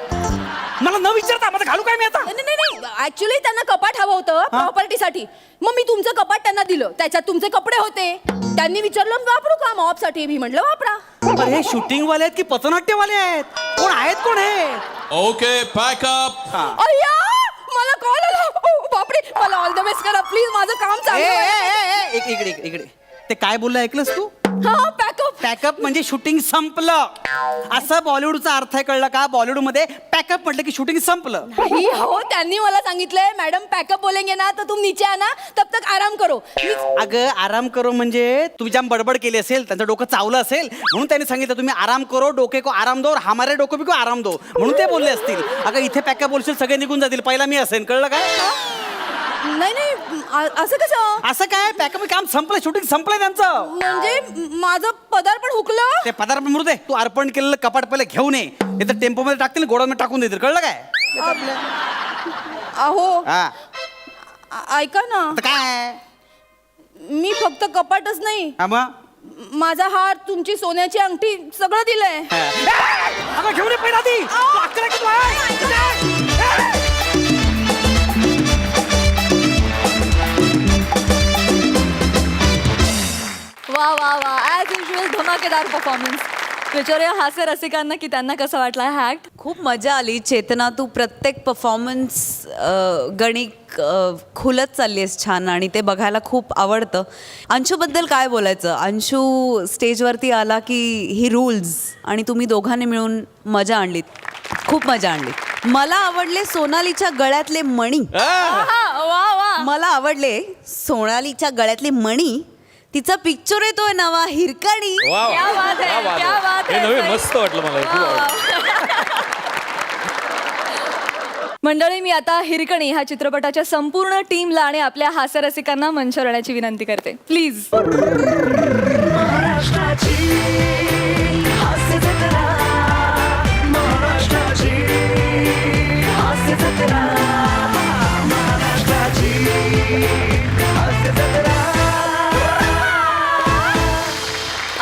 मला न विचारता मला घालू काय मी आता. नाही ऍक्च्युली त्यांना कपाट हवं होतं प्रॉपर्टीसाठी. मग मी तुमचं कपाट त्यांना दिलं. त्याच्यात तुमचे कपडे होते. त्यांनी विचारलं वापरू का मॉप साठी. मी म्हटलं वापरा. अरे हे शूटिंग वाले आहेत की पथनाट्यवाले आहेत कोण आहेत कोण हे. Okay pack up. अय्या मला कॉल आला. ओ, बापरे मला ऑल द बेस्ट करा प्लीज. माझं काम चालू आहे. इकडे ते काय बोललं ऐकलंस तू. हा पॅकअप. पॅकअप म्हणजे शूटिंग संपलं असं बॉलिवूडचा अर्थ आहे कळलं का. बॉलिवूड मध्ये पॅकअप म्हटलं की शूटिंग संपलं. नहीं हो त्यांनी मला सांगितलंय मॅडम पॅकअप बोलेंगे ना तर तुम नीचे आना तब तक आराम करो. अगं आराम करो म्हणजे तुम्ही जाम बडबड केली असेल त्यांचं डोकं चावलं असेल म्हणून त्यांनी सांगितलं तुम्ही आराम करो डोके को आराम दो हमारे डोके भी को आराम दो म्हणून ते बोलले असतील. अगं इथे पॅकअप बोलशील सगळे निघून जातील पहिला मी असेल कळलं काय. नाही असं कसं. असं काय पॅकअप काम संपलं शूटिंग संपलंय त्यांचं. म्हणजे माझं पदार्पण हुकलं. ते पदार्पण मरू दे तू अर्पण केलेलं कपाट पहिले घेऊन ये नाही तर टेम्पो मध्ये टाकतील गोडाऊन टाकून देतील कळलं काय. अहो हा ऐका ना आता काय मी फक्त कपाटच नाही हा मग माझा हार तुमची सोन्याची अंगठी सगळं दिलंय. अगं घेऊन ये पहिला ती. तू अक्कल आहे का तुला? वा वा वा ॲज युजल धमाकेदार परफॉर्मन्स. विचारूया हास्य रसिकांना की त्यांना कसं वाटलं हा ॲक्ट. खूप मजा आली. चेतना तू प्रत्येक परफॉर्मन्स गणिक खुलत चालली आहेस छान आणि ते बघायला खूप आवडतं. अंशूबद्दल काय बोलायचं. अंशू स्टेजवरती आला की ही रूल्स आणि तुम्ही दोघांनी मिळून मजा आणलीत. खूप मजा आणली. मला आवडले सोनालीच्या गळ्यातले मणी. वा वा मला आवडले सोनालीच्या गळ्यातले मणी. तिचा पिक्चर येतोय नवा हिरकणी. क्या बात है, क्या बात हे है. नवे मस्त वाटलं मला खूप आवडलं. मंडळी मी आता हिरकणी ह्या चित्रपटाच्या संपूर्ण टीमला आणि आपल्या हास्यरसिकांना मंचावर येण्याची विनंती करते प्लीज.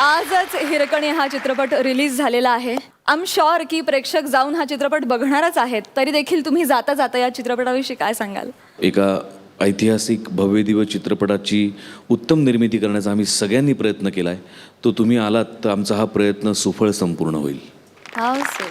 आजच हिरकणी हा चित्रपट रिलीज झालेला आहे. आय एम शुअर की प्रेक्षक जाऊन हा चित्रपट बघणारच आहेत. तरी देखील तुम्ही जाता जाता या चित्रपटाविषयी काय सांगाल. एका ऐतिहासिक भव्यदिव्य चित्रपटाची उत्तम निर्मिती करण्याचा आम्ही सगळ्यांनी प्रयत्न केला आहे. तो तुम्ही आलात तर आमचा हा प्रयत्न सुफळ संपूर्ण होईल. How so